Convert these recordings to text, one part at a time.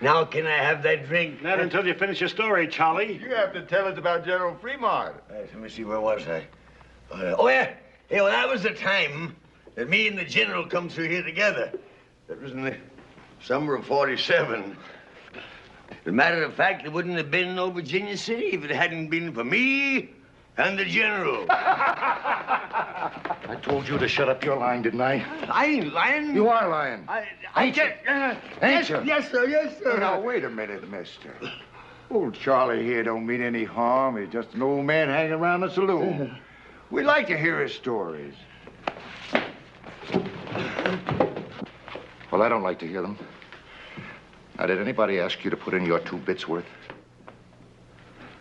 Now, can I have that drink? Not until you finish your story, Charlie. You have to tell us about General Fremont. Right, let me see, where was I? Oh, yeah. Hey, well, that was the time that me and the general come through here together. That was in the summer of '47. As a matter of fact, there wouldn't have been no Virginia City if it hadn't been for me and the general. I told you to shut up your lying, didn't I? I ain't lying. You are lying. Ain't you? Ain't you? Yes, sir, yes, sir. Now, wait a minute, mister. Old Charlie here don't mean any harm. He's just an old man hanging around the saloon. We like to hear his stories. Well, I don't like to hear them. Now, did anybody ask you to put in your 2 bits worth?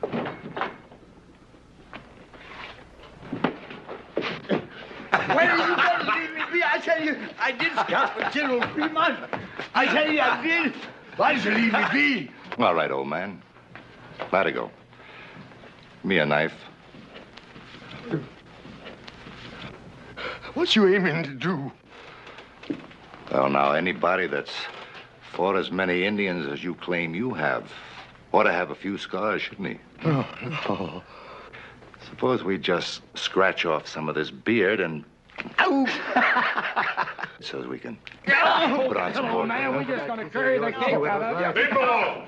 Where are you going to leave me be? I tell you, I did scout with General Fremont. I tell you, I did. Why did you leave me be? All right, old man. Let it go. Give me a knife. What you aiming to do? Well, now, anybody that's fought as many Indians as you claim you have ought to have a few scars, shouldn't he? No. Suppose we just scratch off some of this beard and... Ow! So as we can put on some more. Man, we're just going to carry the cake out of you. People!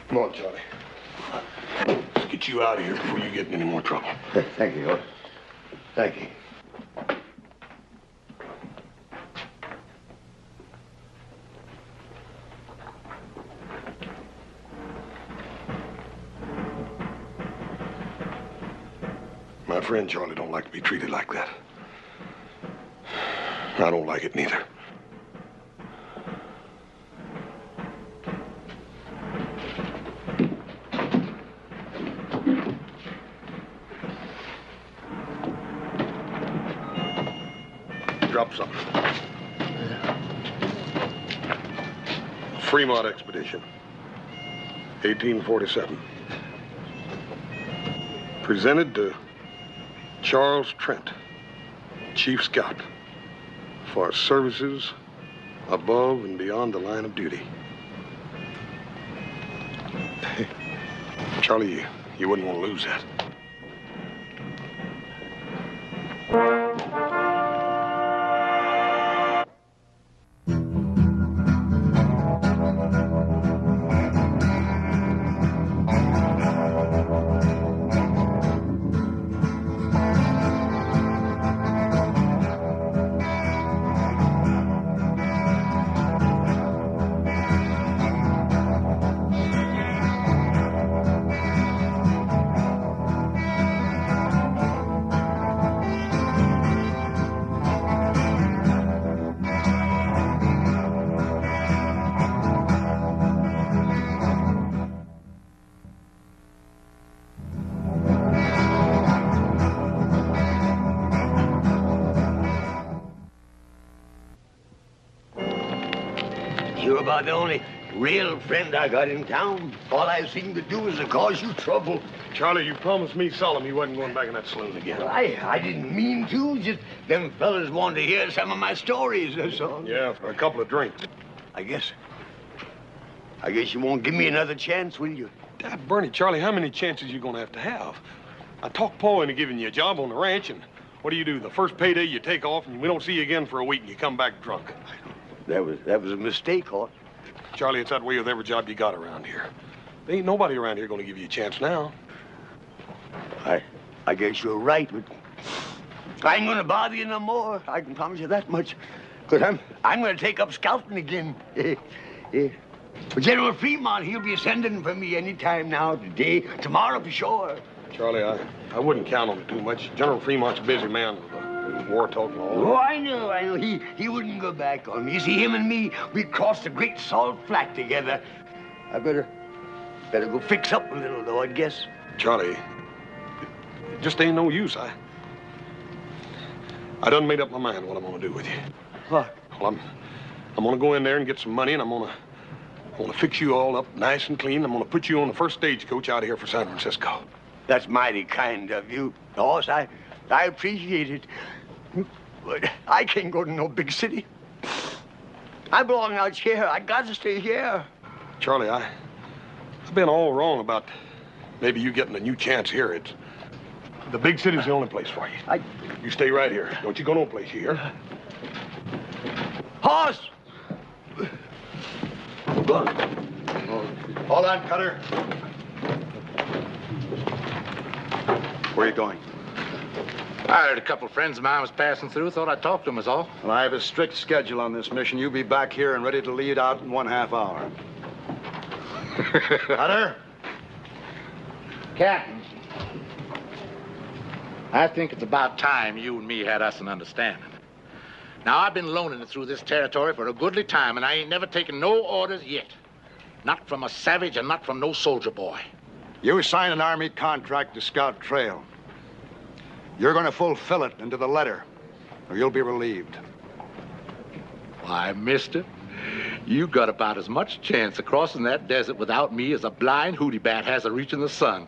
Come on, Charlie. Let's get you out of here before you get in any more trouble. Thank you, Otis. Thank you. My friend Charlie don't like to be treated like that. I don't like it neither. Drop something. Fremont Expedition, 1847. Presented to Charles Trent, Chief Scout, for services above and beyond the line of duty. Charlie, you wouldn't want to lose that. You're about the only real friend I got in town. All I seem to do is to cause you trouble. Charlie, you promised me solemn you wasn't going back in that saloon again. Well, I didn't mean to. Just them fellas wanted to hear some of my stories, that's all. Yeah, for a couple of drinks. I guess you won't give me another chance, will you? Dad, Bernie, Charlie, how many chances you gonna have? I talked Paul into giving you a job on the ranch, and what do? The first payday you take off, and we don't see you again for a week, and you come back drunk. That was a mistake, Hort. Charlie, it's that way with every job you got around here. There ain't nobody around here gonna give you a chance now. I guess you're right, but I ain't gonna bother you no more. I can promise you that much. Because I'm gonna take up scouting again. But General Fremont, he'll be sending for me any time now, today, tomorrow for sure. Charlie, I wouldn't count on it too much. General Fremont's a busy man with a War talk and all. Oh, I know. He wouldn't go back on me. You see, him and me, we crossed the Great Salt Flat together. I better go fix up a little, though, I guess. Charlie, it just ain't no use. I done made up my mind what I'm gonna do with you. What? Well, I'm gonna go in there and get some money, and I'm gonna fix you all up nice and clean. I'm gonna put you on the first stagecoach out of here for San Francisco. That's mighty kind of you, Hoss. I appreciate it. But I can't go to no big city. I belong out here. I got to stay here. Charlie, I've been all wrong about maybe you getting a new chance here. The big city's the only place for you. You stay right here. Don't you go no place, you hear? Hoss! Hold on, Cutter. Where are you going? I heard a couple of friends of mine was passing through. Thought I'd talk to them is all. Well, I have a strict schedule on this mission. You'll be back here and ready to lead out in 1/2 hour. Cutter? Captain, I think it's about time you and me had us an understanding. Now, I've been loaning it through this territory for a goodly time, and I ain't never taken no orders yet. Not from a savage and not from no soldier boy. You signed an Army contract to scout trail. You're going to fulfill it into the letter, or you'll be relieved. Why, mister, you got about as much chance of crossing that desert without me as a blind hootie bat has of reaching the sun.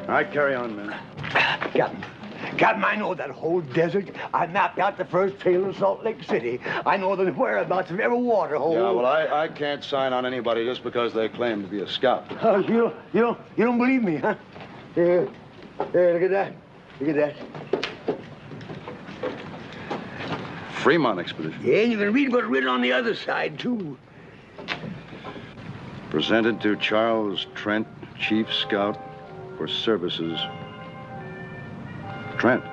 All right, carry on, man. Captain, I know that whole desert. I mapped out the first trail of Salt Lake City. I know the whereabouts of every water hole. Yeah, well, I can't sign on anybody just because they claim to be a scout. You don't believe me, huh? Here, look at that. Look at that. Fremont expedition. Yeah, you can read what's written on the other side, too. Presented to Charles Trent, Chief Scout for Services. Trent.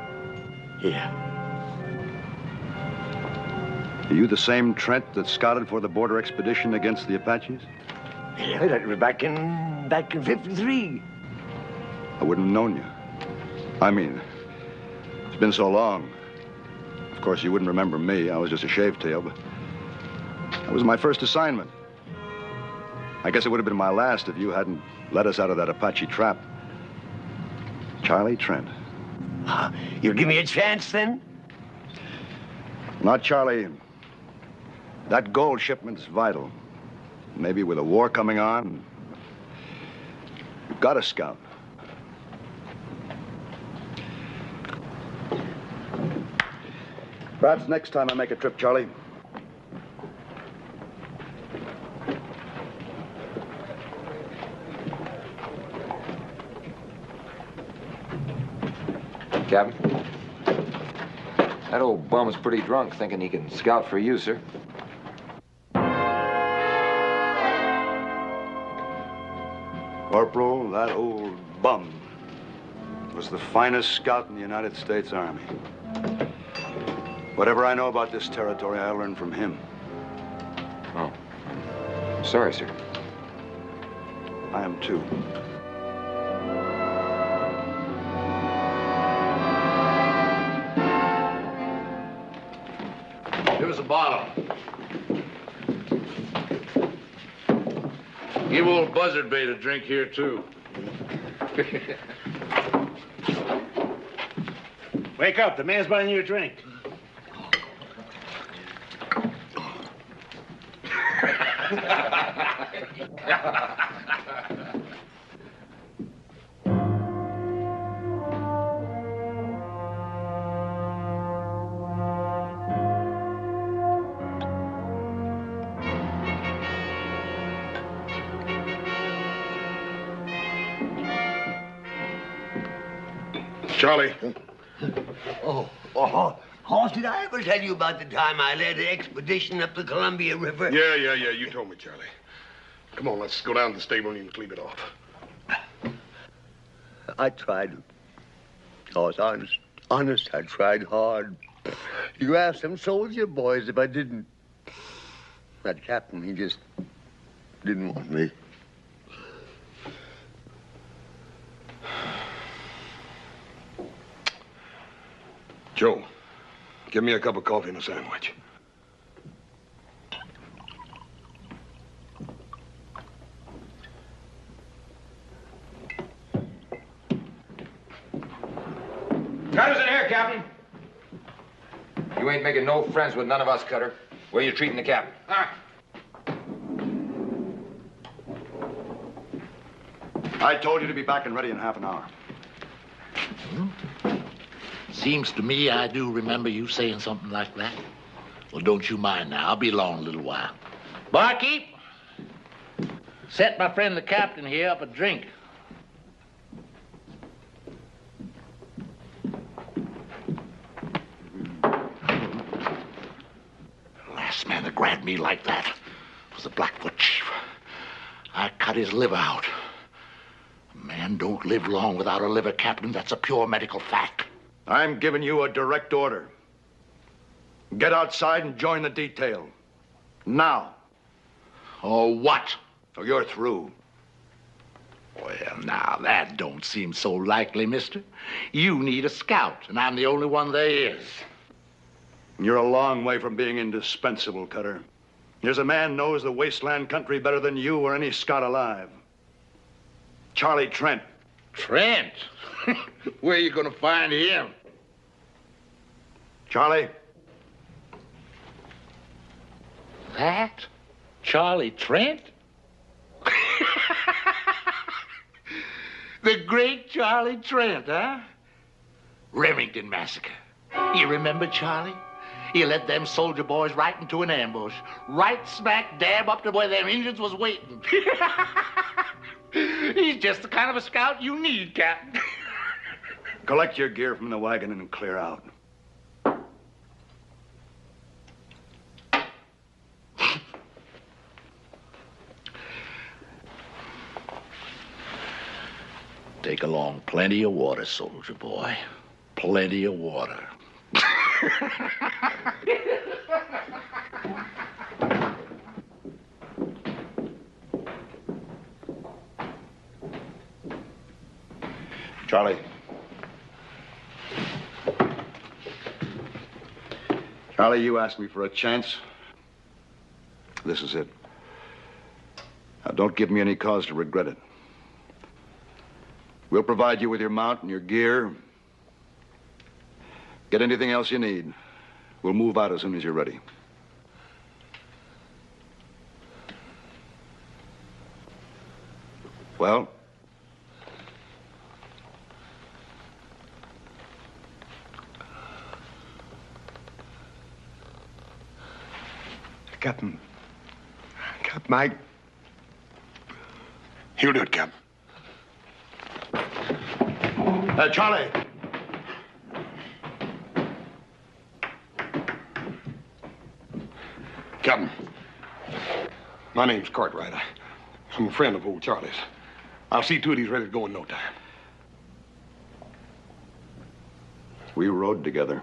Yeah. Are you the same Trent that scouted for the border expedition against the Apaches? Yeah, that was back in 53. I wouldn't have known you. I mean, it's been so long. Of course, you wouldn't remember me. I was just a shave tail, but that was my first assignment. I guess it would have been my last if you hadn't let us out of that Apache trap. Charlie Trent. You'll give me a chance, then? Not Charlie. That gold shipment's vital. Maybe with a war coming on, you've got to scout. Perhaps next time I make a trip, Charlie. Captain, that old bum's pretty drunk thinking he can scout for you, sir. Corporal, that old bum was the finest scout in the United States Army. Whatever I know about this territory, I learned from him. Oh. Sorry, sir. I am too. Give us a bottle. Give old Buzzard Bait a drink here, too. Wake up. The man's buying you a drink. Charlie. Hoss, did I ever tell you about the time I led an expedition up the Columbia River? Yeah. You told me, Charlie. Come on, let's go down to the stable and you can clean it off. I tried. Hoss, honest, I tried hard. You asked them soldier boys if I didn't. That captain, he just didn't want me. Joe, give me a cup of coffee and a sandwich. Cutter's in here, Captain. You ain't making no friends with none of us, Cutter. Where you treating the captain? I told you to be back and ready in half an hour. Seems to me I do remember you saying something like that. Well, don't you mind now. I'll be along a little while. Barkeep, set my friend the captain here up a drink. The last man that grabbed me like that was the Blackfoot chief. I cut his liver out. A man don't live long without a liver, Captain. That's a pure medical fact. I'm giving you a direct order. Get outside and join the detail. Now. Or what? Or you're through. Well, now, that don't seem so likely, mister. You need a scout, and I'm the only one there is. You're a long way from being indispensable, Cutter. There's a man knows the wasteland country better than you or any scout alive. Charlie Trent. Trent? Where are you going to find him? Charlie? That? Charlie Trent? The great Charlie Trent, huh? Remington Massacre. You remember Charlie? He led them soldier boys right into an ambush. Right smack dab up to where them Indians was waiting. He's just the kind of a scout you need, Captain. Collect your gear from the wagon and clear out. Take along plenty of water, soldier boy. Plenty of water. Charlie. Charlie, you asked me for a chance. This is it. Now, don't give me any cause to regret it. We'll provide you with your mount and your gear. Get anything else you need. We'll move out as soon as you're ready. Well? Captain, Mike. He'll do it, Captain. Charlie. Captain, my name's Cartwright. I'm a friend of old Charlie's. I'll see to it he's ready to go in no time. We rode together.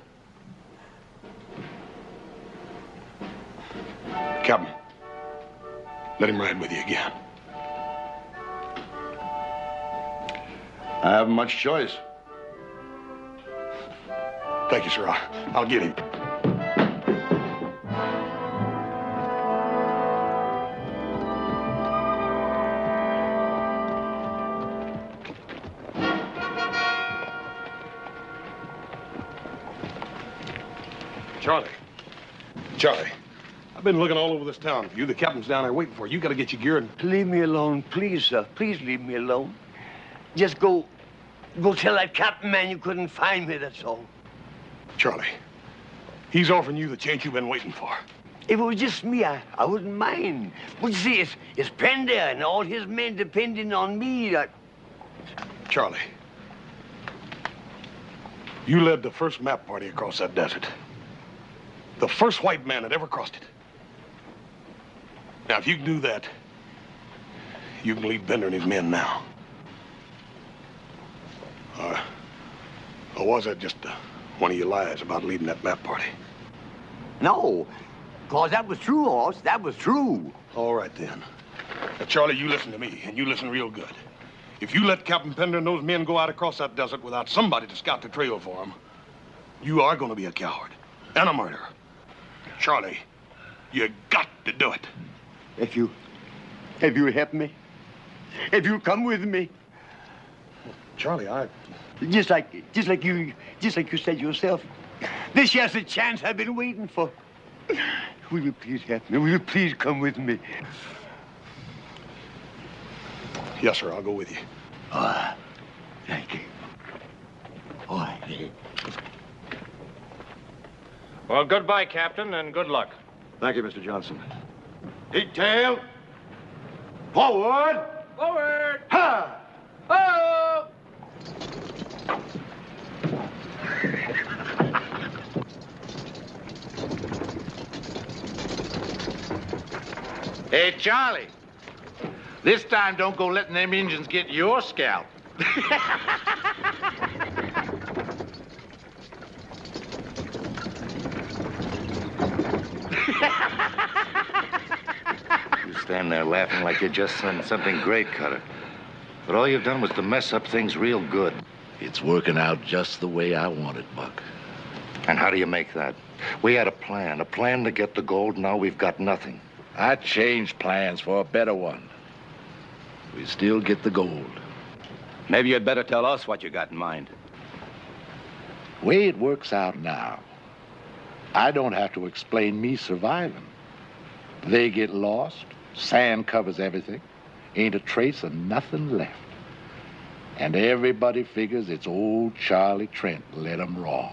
Captain, let him ride with you again. I haven't much choice. Thank you, sir. I'll get him. Charlie, I've been looking all over this town for you. The captain's down there waiting for you. You got to get your gear and... Leave me alone, please, sir. Please leave me alone. Just go tell that captain man you couldn't find me, that's all. Charlie, he's offering you the chance you've been waiting for. If it was just me, I wouldn't mind. But you see, it's Pender and all his men depending on me. Charlie, you led the first map party across that desert. The first white man that ever crossed it. Now, if you can do that, you can lead Bender and his men now. Or was that just one of your lies about leading that map party? No, because that was true, Hoss. That was true. All right, then. Now, Charlie, you listen to me, and you listen real good. If you let Captain Pender and those men go out across that desert without somebody to scout the trail for them, You are going to be a coward and a murderer. Charlie, you got to do it. If you help me, if you come with me. Charlie, Just like you said yourself. This here's the chance I've been waiting for. Will you please help me? Will you please come with me? Yes, sir, I'll go with you. Thank you. All right. Well, goodbye, Captain, and good luck. Thank you, Mr. Johnson. Detail. Forward. Forward! Ha! Oh! Hey, Charlie. This time, don't go letting them Indians get your scalp. You stand there laughing like you just done something great, Cutter. But all you've done was to mess up things real good. It's working out just the way I want it, Buck. And how do you make that? We had a plan to get the gold. Now we've got nothing. I changed plans for a better one. We still get the gold. Maybe you'd better tell us what you got in mind. Way it works out now, I don't have to explain me surviving. They get lost, sand covers everything, ain't a trace of nothing left. And everybody figures it's old Charlie Trent led 'em raw.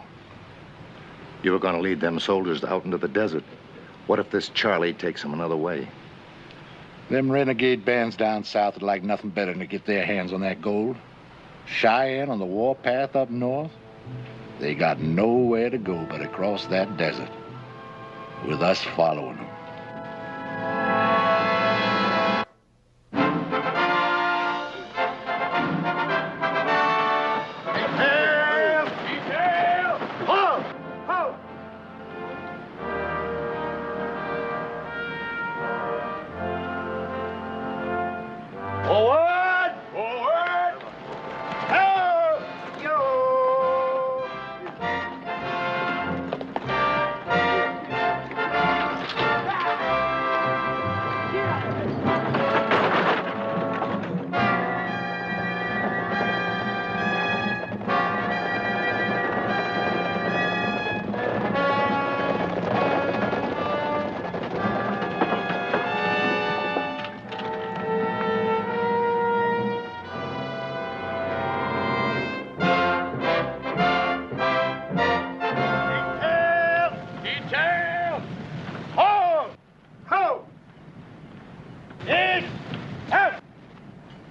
You were going to lead them soldiers out into the desert. What if this Charlie takes them another way? Them renegade bands down south would like nothing better than to get their hands on that gold. Cheyenne on the warpath up north, they got nowhere to go but across that desert, with us following them.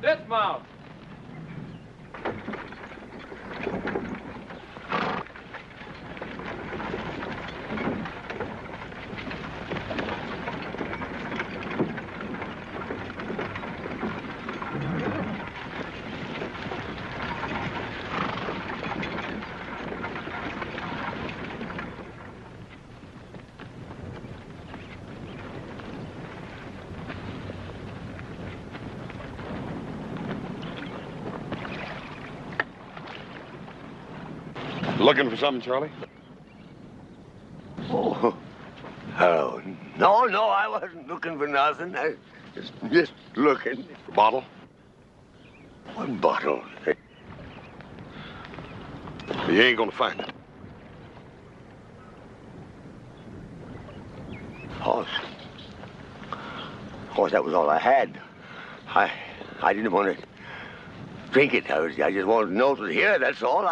Dismount. Looking for something, Charlie? Oh, no, I wasn't looking for nothing. I just looking. A bottle? One bottle. You ain't gonna find it. Horse, that was all I had. I didn't want to drink it. I just wanted to know it was here, that's all.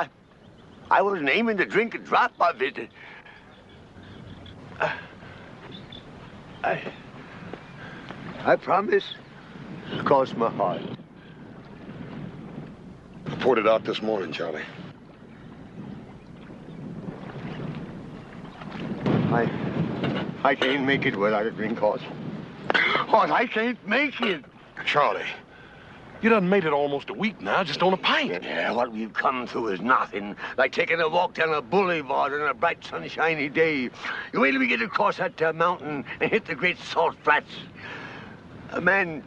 I wasn't aiming to drink a drop of it. I promise, cross my heart. I poured it out this morning, Charlie. I can't make it without a drink, Horse. Horse, I can't make it. Charlie, you done made it almost a week now, just on a pint. Yeah, what we've come through is nothing. Like taking a walk down a boulevard on a bright, sunshiny day. You wait till we get across that mountain and hit the great salt flats. A man's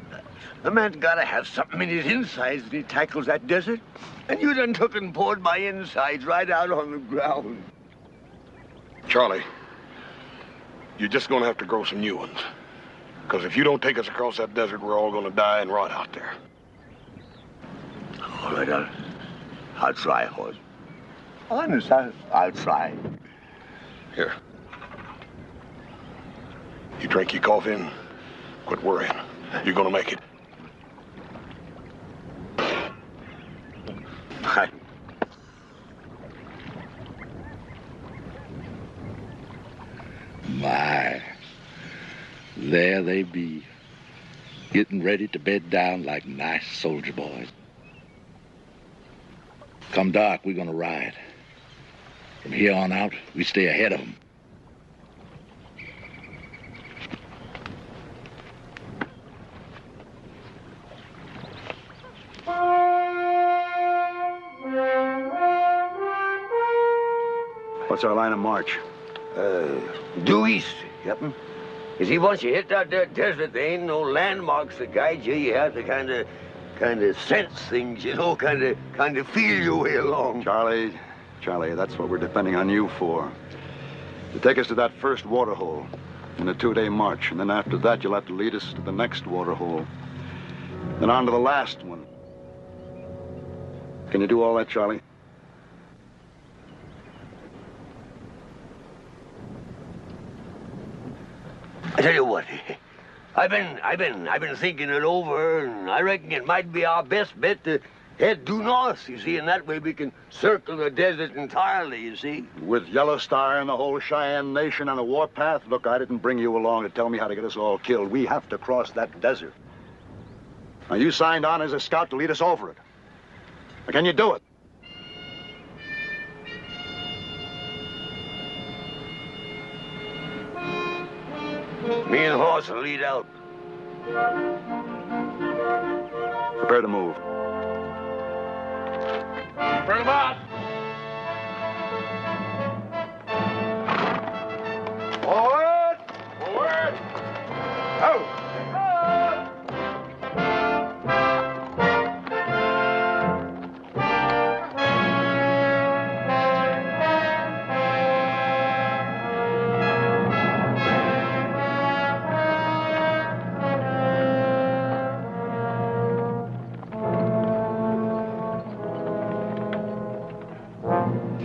gotta have something in his insides when he tackles that desert. And you done took and poured my insides right out on the ground. Charlie, you're just going to have to grow some new ones. Because if you don't take us across that desert, we're all going to die and rot out there. All right, I'll try, Hoss. Honest, I'll try. Here. You drink your coffee and quit worrying. You're going to make it. My, there they be, getting ready to bed down like nice soldier boys. Come dark, we're gonna ride. From here on out, we stay ahead of them. What's our line of march? Due east, Captain. You see, once you hit that there desert, there ain't no landmarks to guide you. You have to kind of sense things, you know, kind of feel your way along. Charlie, that's what we're depending on you for. To take us to that first water hole in a 2-day march, and then after that, you'll have to lead us to the next water hole, then on to the last one. Can you do all that, Charlie? I tell you what, I've been thinking it over, and I reckon it might be our best bet to head due north, you see, and that way we can circle the desert entirely, you see. With Yellow Star and the whole Cheyenne Nation on the warpath? Look, I didn't bring you along to tell me how to get us all killed. We have to cross that desert. Now, you signed on as a scout to lead us over it. Now, can you do it? Me and Hoss will lead out. Prepare to move. Bring them out. Forward! Forward. Out!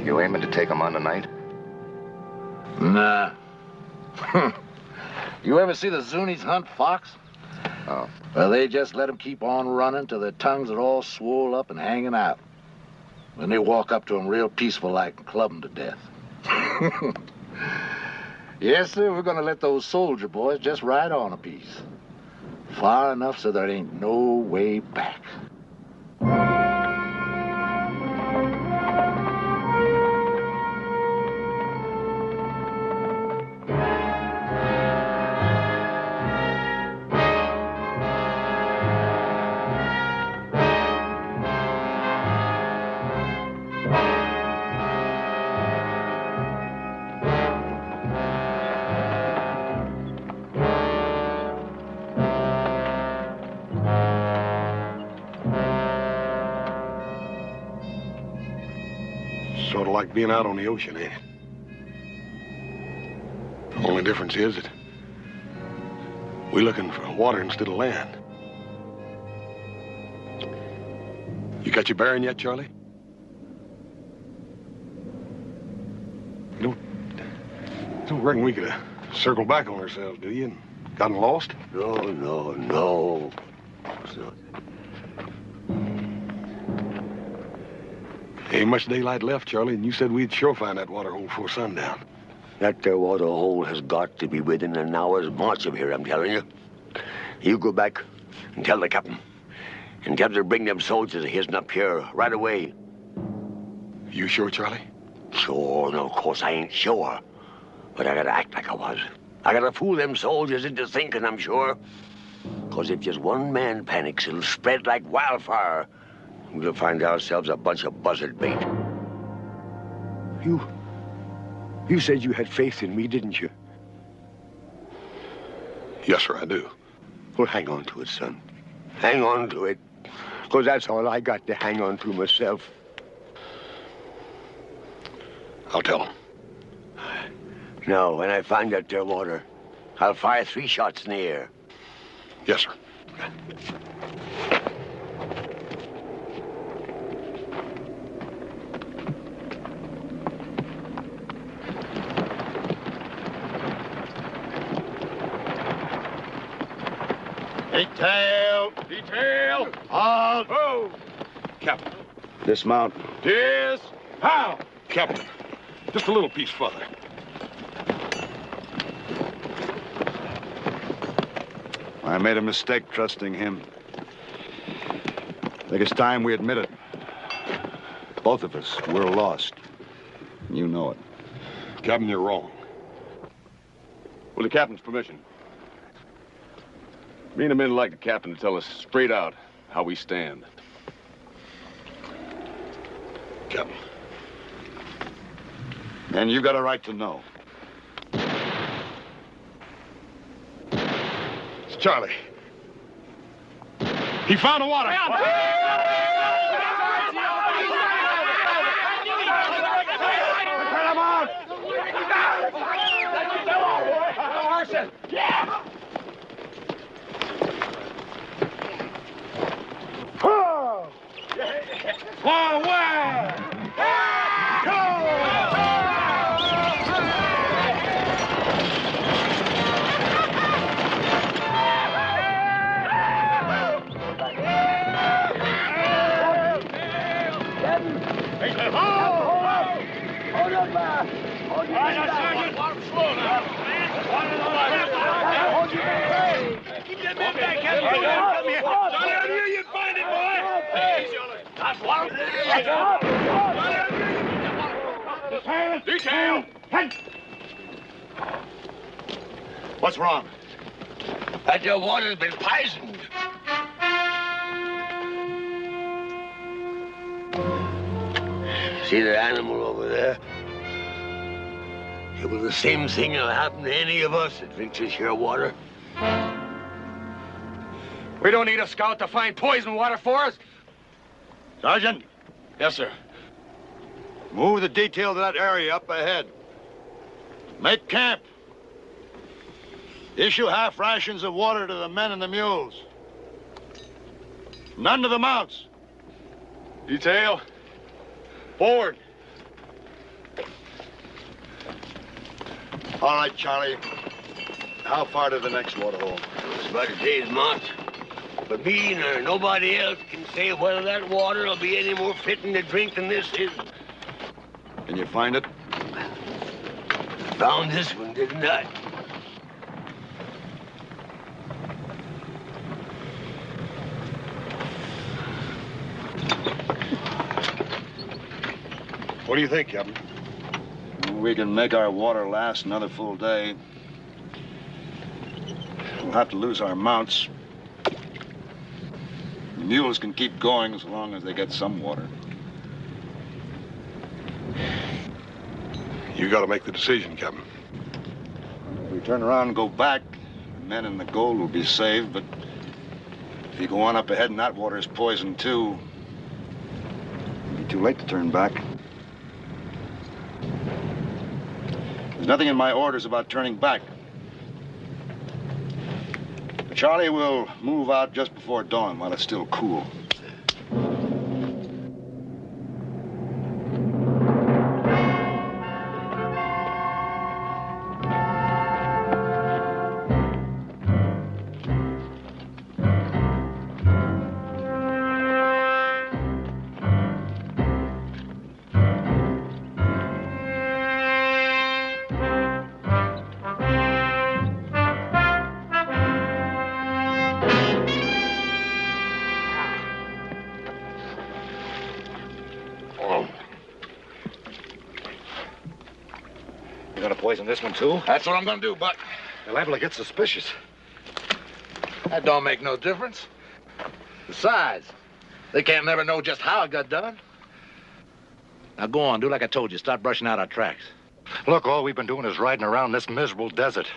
You aiming to take them on tonight? Nah. You ever see the Zuni's hunt fox? Oh. Well, they just let them keep on running till their tongues are all swole up and hanging out. Then they walk up to them real peaceful like and club them to death. Yes, sir, we're gonna let those soldier boys just ride on a piece. Far enough so there ain't no way back. Sort of like being out on the ocean, ain't it? The only difference is that we're looking for water instead of land. You got your bearing yet, Charlie? You don't reckon we could circle back on ourselves, do you, and gotten lost? No. So, Ain't much daylight left, Charlie, and you said we'd sure find that water hole before sundown. that there water hole has got to be within an hour's march of here, I'm telling you. You go back and tell the captain. And tell him to bring them soldiers of his'n up here right away. You sure, Charlie? Sure, no, of course I ain't sure. But I gotta act like I was. I gotta fool them soldiers into thinking I'm sure. 'Cause if just one man panics, it'll spread like wildfire. We'll find ourselves a bunch of buzzard bait. You said you had faith in me, didn't you? Yes, sir, I do. Well, hang on to it, son. Hang on to it. 'Cause that's all I got to hang on to myself. I'll tell him. Now, when I find that there water, I'll fire 3 shots in the air. Yes, sir. Detail! Detail! Halt! Oh! Captain. Dismount. How? Captain. Just a little piece further. I made a mistake trusting him. I think it's time we admit it. Both of us, we're lost. You know it. Captain, you're wrong. With the captain's permission, me and the men would like the captain to tell us straight out how we stand. Captain. And you got a right to know. It's Charlie. He found the water. What's wrong? That there water's been poisoned. See that animal over there? It was the same thing that'll happen to any of us that drinks this here water. We don't need a scout to find poison water for us. Sergeant, Yes, sir. move the detail to that area up ahead. Make camp. Issue half rations of water to the men and the mules. None to the mounts. Detail. Forward. All right, Charlie. How far to the next waterhole? It's about a day's march. But me nor nobody else can say whether that water will be any more fitting to drink than this is. Can you find it? Found this one, didn't I? What do you think, Captain? We can make our water last another full day. We'll have to lose our mounts. The mules can keep going as long as they get some water. You got to make the decision, Captain. If we turn around and go back, the men and the gold will be saved, but if you go on up ahead and that water is poisoned too, it'll be too late to turn back. There's nothing in my orders about turning back. Charlie will move out just before dawn while it's still cool. You gonna poison this one, too? That's what I'm gonna do, Buck. They're liable to get suspicious. That don't make no difference. Besides, they can't never know just how it got done. Now go on, do like I told you. Start brushing out our tracks. Look, all we've been doing is riding around this miserable desert.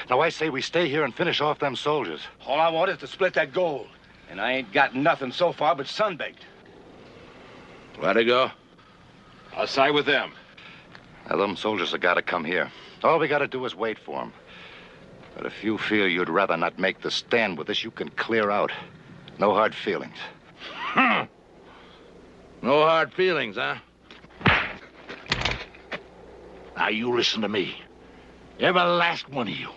Now, I say we stay here and finish off them soldiers. All I want is to split that gold. And I ain't got nothing so far but sunbaked. Where'd he go? I'll side with them. Now, them soldiers have got to come here. All we got to do is wait for them. But if you feel you'd rather not make the stand with us, you can clear out. No hard feelings. No hard feelings, huh? Now, you listen to me. Every last one of you.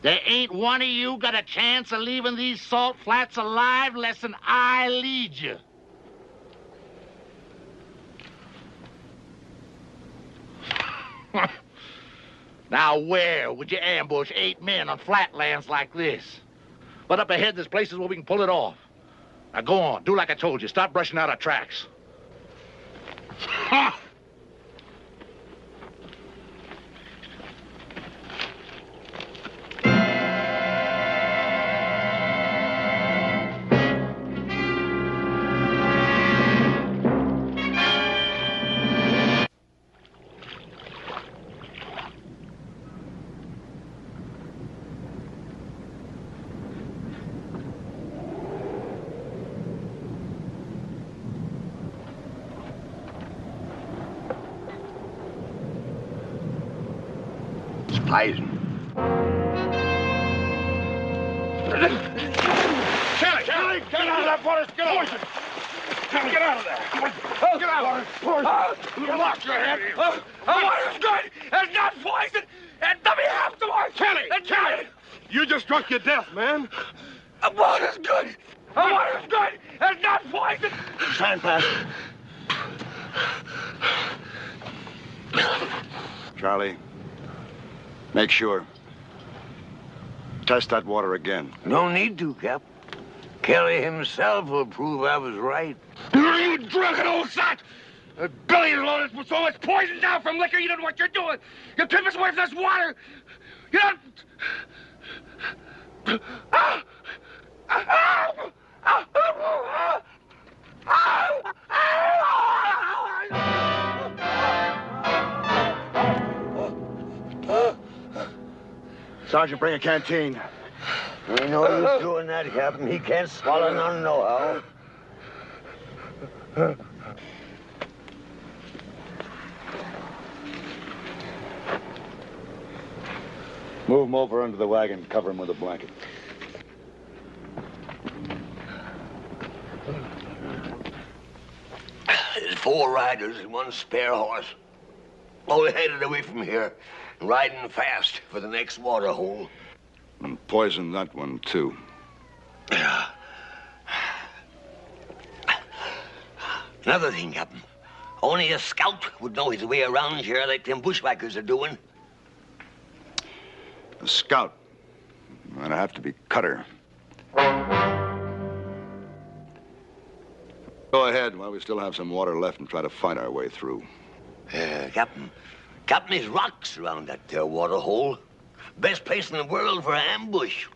There ain't one of you got a chance of leaving these salt flats alive less than I lead you. Now, where would you ambush 8 men on flatlands like this? But up ahead, there's places where we can pull it off. Now, go on. Do like I told you. Stop brushing out our tracks. Ha! Poison. Kelly, get out of that water. Get out. Poison. Get out of there. Get out. Poison. Lock your head. The water's good. It's not poison. And let me have some more. Kelly. You just drunk your death, man. The water's good. The water's good. It's not poison. Time pass. Charlie, make sure. Test that water again. No need to, Cap. Kelly himself will prove I was right. You drunken old sot! The belly is loaded with so much poison down from liquor, you don't know what you're doing. You tip us away from this water. You don't... Sergeant, bring a canteen. Ain't no use doing that, Captain. He can't swallow none nohow. Move him over under the wagon. Cover him with a blanket. There's 4 riders and 1 spare horse. All headed away from here, riding fast for the next water hole. And poison that one, too. Yeah. Another thing, Captain. Only a scout would know his way around here like them bushwhackers are doing. A scout. I'd have to be Cutter. Go ahead while we still have some water left and try to fight our way through. Captain, there's rocks around that there water hole. Best place in the world for an ambush.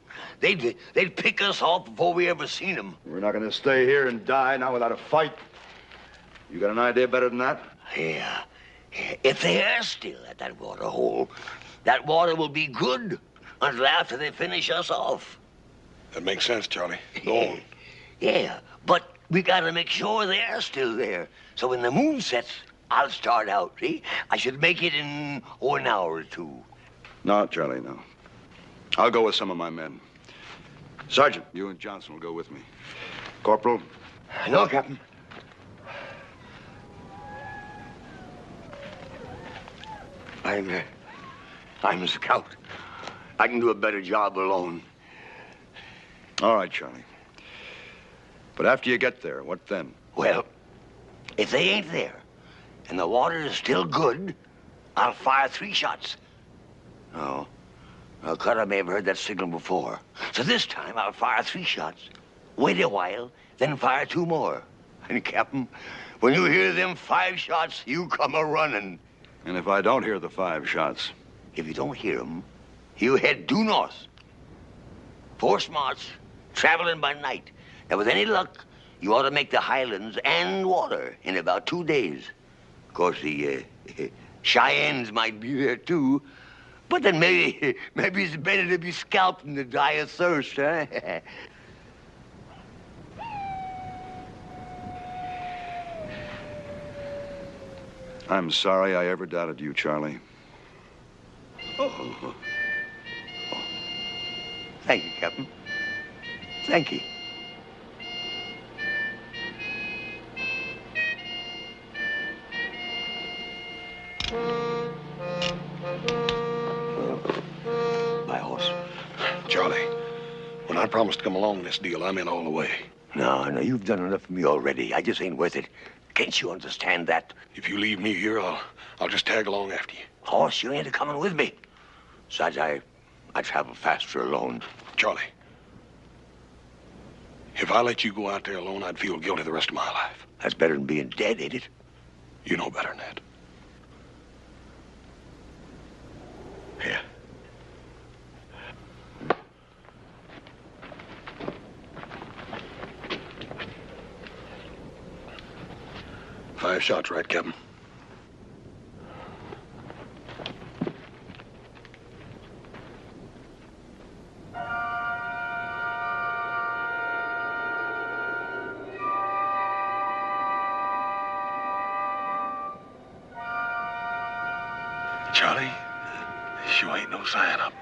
They'd pick us off before we ever seen them. We're not going to stay here and die now without a fight. You got an idea better than that? Yeah. If they are still at that water hole, that water will be good until after they finish us off. That makes sense, Charlie. Go on. Yeah, but we got to make sure they're still there. So when the moon sets, I'll start out, see? I should make it in an hour or 2. No, Charlie, no. I'll go with some of my men. Sergeant, you and Johnson will go with me. Corporal? No, Captain. I'm a scout. I can do a better job alone. All right, Charlie. But after you get there, what then? Well, if they ain't there and the water is still good, I'll fire 3 shots. Oh, well, Cutter may have heard that signal before. So this time I'll fire 3 shots, wait a while, then fire 2 more. And, Captain, when you hear them 5 shots, you come a-running. And if I don't hear the 5 shots? If you don't hear them, you head due north. 4 smarts, traveling by night. And with any luck, you ought to make the highlands and water in about 2 days. Of course, the Cheyennes might be there, too. But then maybe it's better to be scalped than to die of thirst, huh? I'm sorry I ever doubted you, Charlie. Oh. Thank you, Captain. Thank you. My horse. Charlie, when I promised to come along in this deal, I'm in all the way. No, you've done enough for me already. I just ain't worth it. Can't you understand that? If you leave me here, I'll just tag along after you. Horse, you ain't coming with me. Besides, I travel faster alone. Charlie, if I let you go out there alone, I'd feel guilty the rest of my life. That's better than being dead, ain't it? You know better than that. Here. 5 shots, right, Captain? Charlie, you ain't no sign up.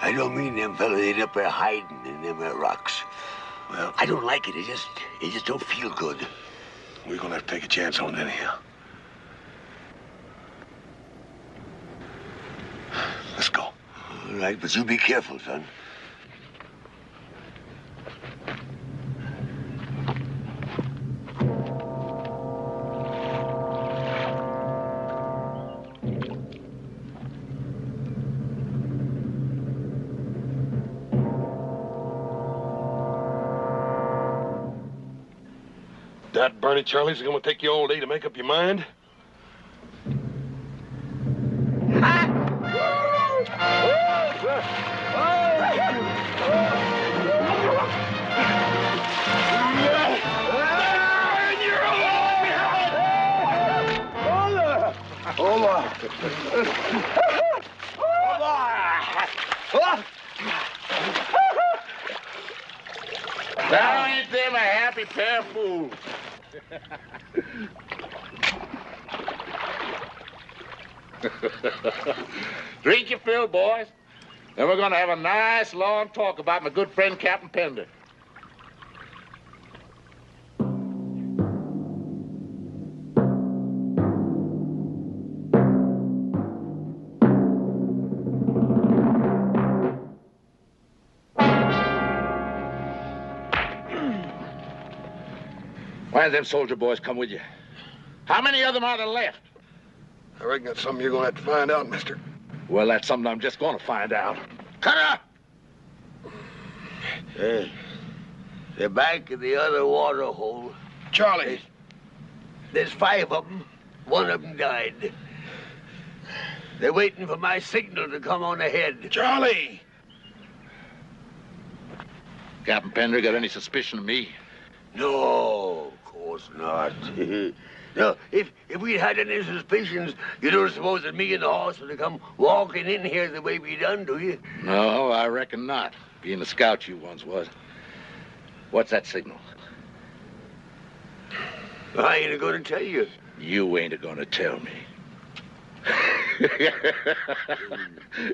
I don't mean them fellas ain't up there hiding in them rocks. Well, I don't like it. It just don't feel good. We're gonna have to take a chance on it anyhow. Let's go. All right, but you be careful, son. That Bernie Charlie's gonna take you all day to make up your mind? Now ain't them a happy pair of fools? Drink your fill, boys. Then we're gonna have a nice long talk about my good friend Captain Pender. Why did them soldier boys come with you? How many of them are there left? I reckon that's something you're gonna have to find out, mister. Well, that's something I'm just gonna find out. Cutter! They're back in the other water hole. Charlie! There's 5 of them. 1 of them died. They're waiting for my signal to come on ahead. Charlie! Captain Pender got any suspicion of me? No, of course not. No, if we'd had any suspicions, you don't suppose that me and the horse would have come walking in here the way we done, do you? No, I reckon not. Being a scout you once was. What's that signal? I ain't going to tell you. You ain't going to tell me.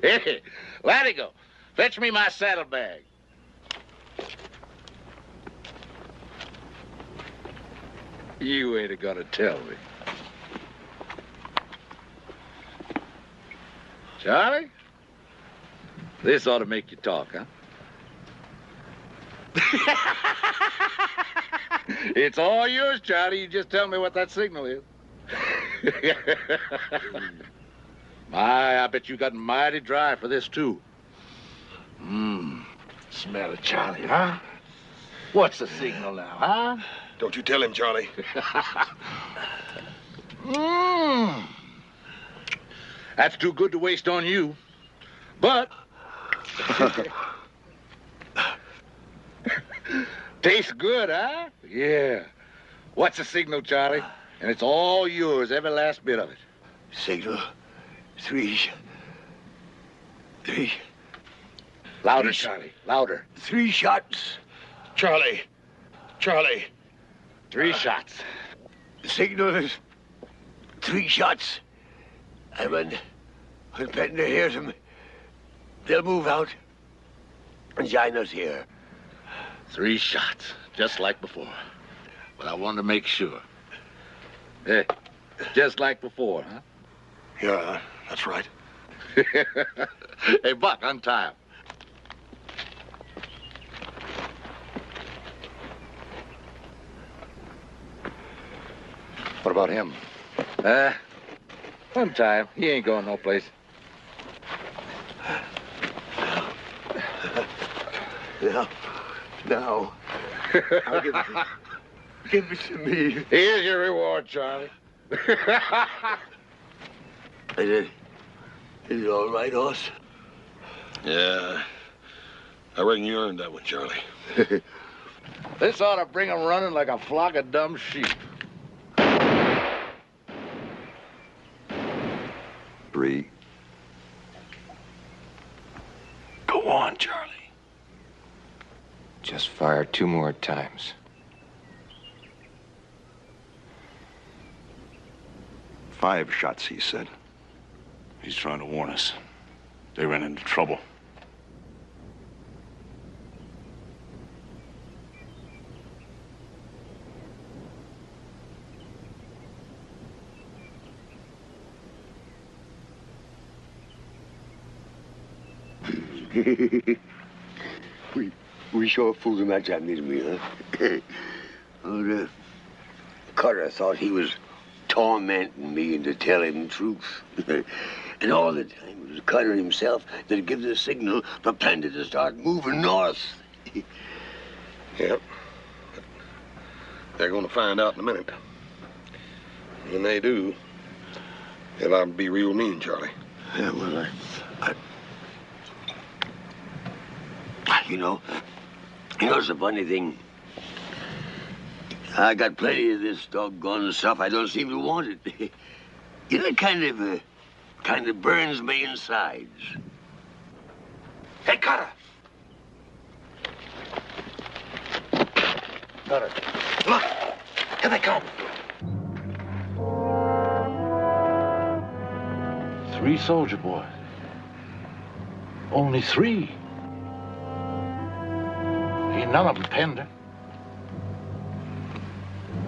Hey, Latigo, fetch me my saddlebag. You ain't gonna tell me. Charlie? This ought to make you talk, huh? It's all yours, Charlie. You just tell me what that signal is. My, I bet you got mighty dry for this, too. Smell it, Charlie, huh? What's the signal now, huh? Don't you tell him, Charlie. That's too good to waste on you. But... tastes good, huh? Yeah. What's the signal, Charlie? And it's all yours, every last bit of it. Signal. 3. Louder, Charlie. Louder. 3 shots. Charlie. 3 shots. The signal is 3 shots. And when Bender hears them, they'll move out and join us here. 3 shots, just like before. But I wanted to make sure. Hey, just like before, huh? Yeah, that's right. Hey, Buck, untie him. What about him? Untie him. He ain't going no place. Now, I'll give it to me. Here's your reward, Charlie. Is it all right, Hoss? Yeah, I reckon you earned that one, Charlie. This ought to bring him running like a flock of dumb sheep. 3. Go on, Charlie. Just fire 2 more times. 5 shots, he said. He's trying to warn us. They ran into trouble. we sure fooled him that time, didn't we, huh? Oh, Carter thought he was tormenting me into telling the truth. And all the time it was Carter himself that gave the signal for Panda to start moving north. Yep. They're going to find out in a minute. When they do, they'll I'll be real mean, Charlie. Yeah, well, you know, it's a funny thing. I got plenty of this doggone stuff. I don't seem to want it. You know, it kind of burns me insides. Hey, Carter! Carter, look! Here they come! 3 soldier boys. Only 3. Ain't none of them Pender.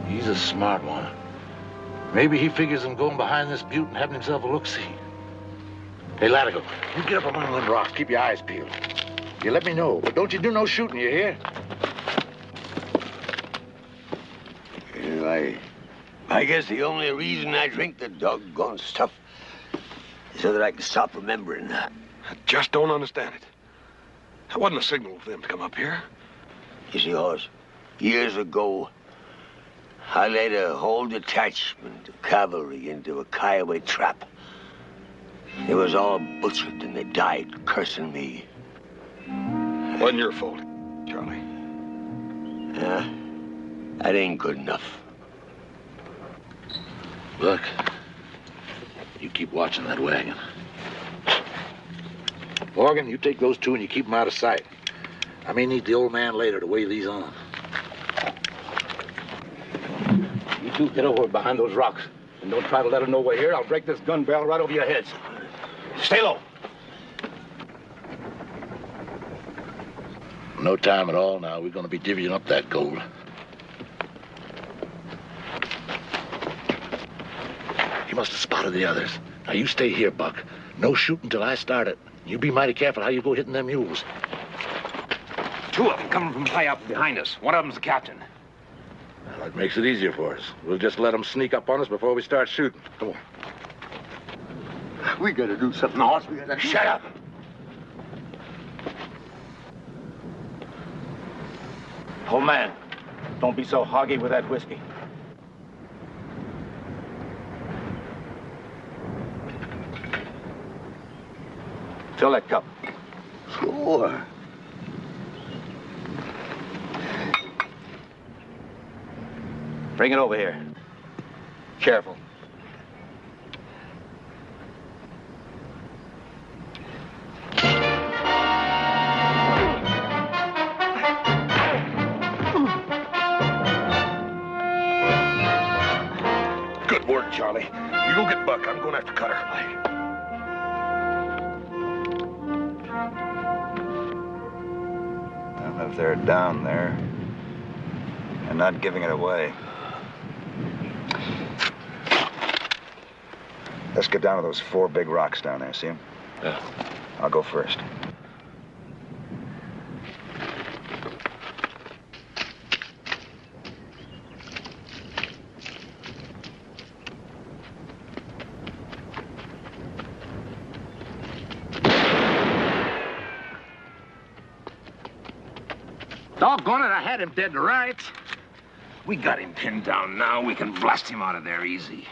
He's a smart one. Maybe he figures on going behind this butte and having himself a look-see. Hey, Latigo, you get up among them rocks. Keep your eyes peeled. You let me know, but don't you do no shooting, you hear? I guess the only reason I drink the doggone stuff is so that I can stop remembering. I just don't understand it. That wasn't a signal for them to come up here. You see, Hoss, years ago, I led a whole detachment of cavalry into a Kiowa trap. They was all butchered and they died cursing me. Wasn't your fault, Charlie. Yeah, that ain't good enough. Look, you keep watching that wagon. Morgan, you take those 2 and you keep them out of sight. I may need the old man later to weigh these on. You 2 get over behind those rocks. And don't try to let them know we're here. I'll break this gun barrel right over your heads. Stay low. No time at all now. We're going to be divvying up that gold. He must have spotted the others. Now, you stay here, Buck. No shooting till I start it. You be mighty careful how you go hitting them mules. 2 of them coming from high up behind us. One of them's the captain. Well, that makes it easier for us. We'll just let them sneak up on us before we start shooting. Come on. We gotta do something, Hoss. We gotta Shut up. Old man, don't be so hoggy with that whiskey. Fill that cup. Sure. Bring it over here. Careful. Good work, Charlie. You go get Buck. I'm going after Cutter. Well, if they're down there and not giving it away, let's get down to those 4 big rocks down there. See them? Yeah. I'll go first. Doggone it, I had him dead to rights. We got him pinned down now. We can blast him out of there easy.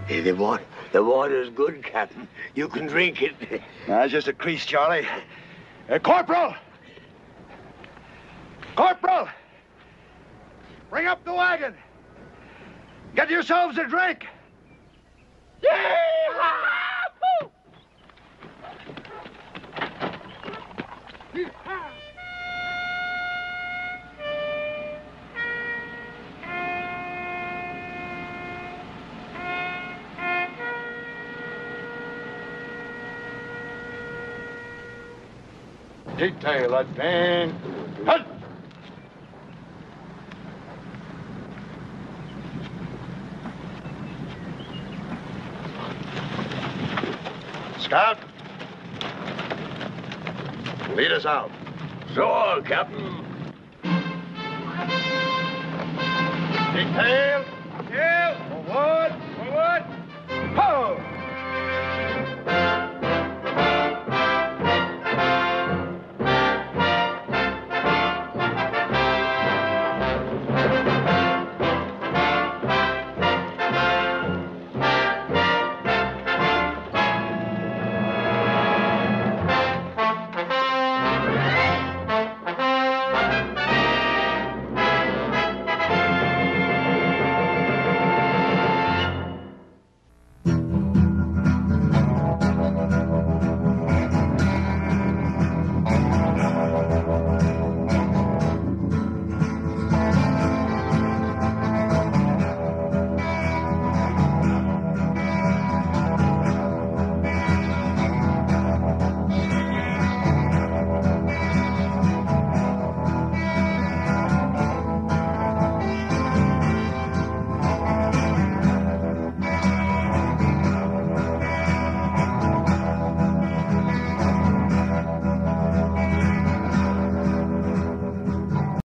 Hey, the water's good, Captain. You can drink it. That's just a crease, Charlie. Corporal! Corporal! Bring up the wagon. Get yourselves a drink. Yee-haw! Detail that man. Halt! Scout, lead us out. Sure, Captain. Detail. Detail. Forward. Forward. Ho!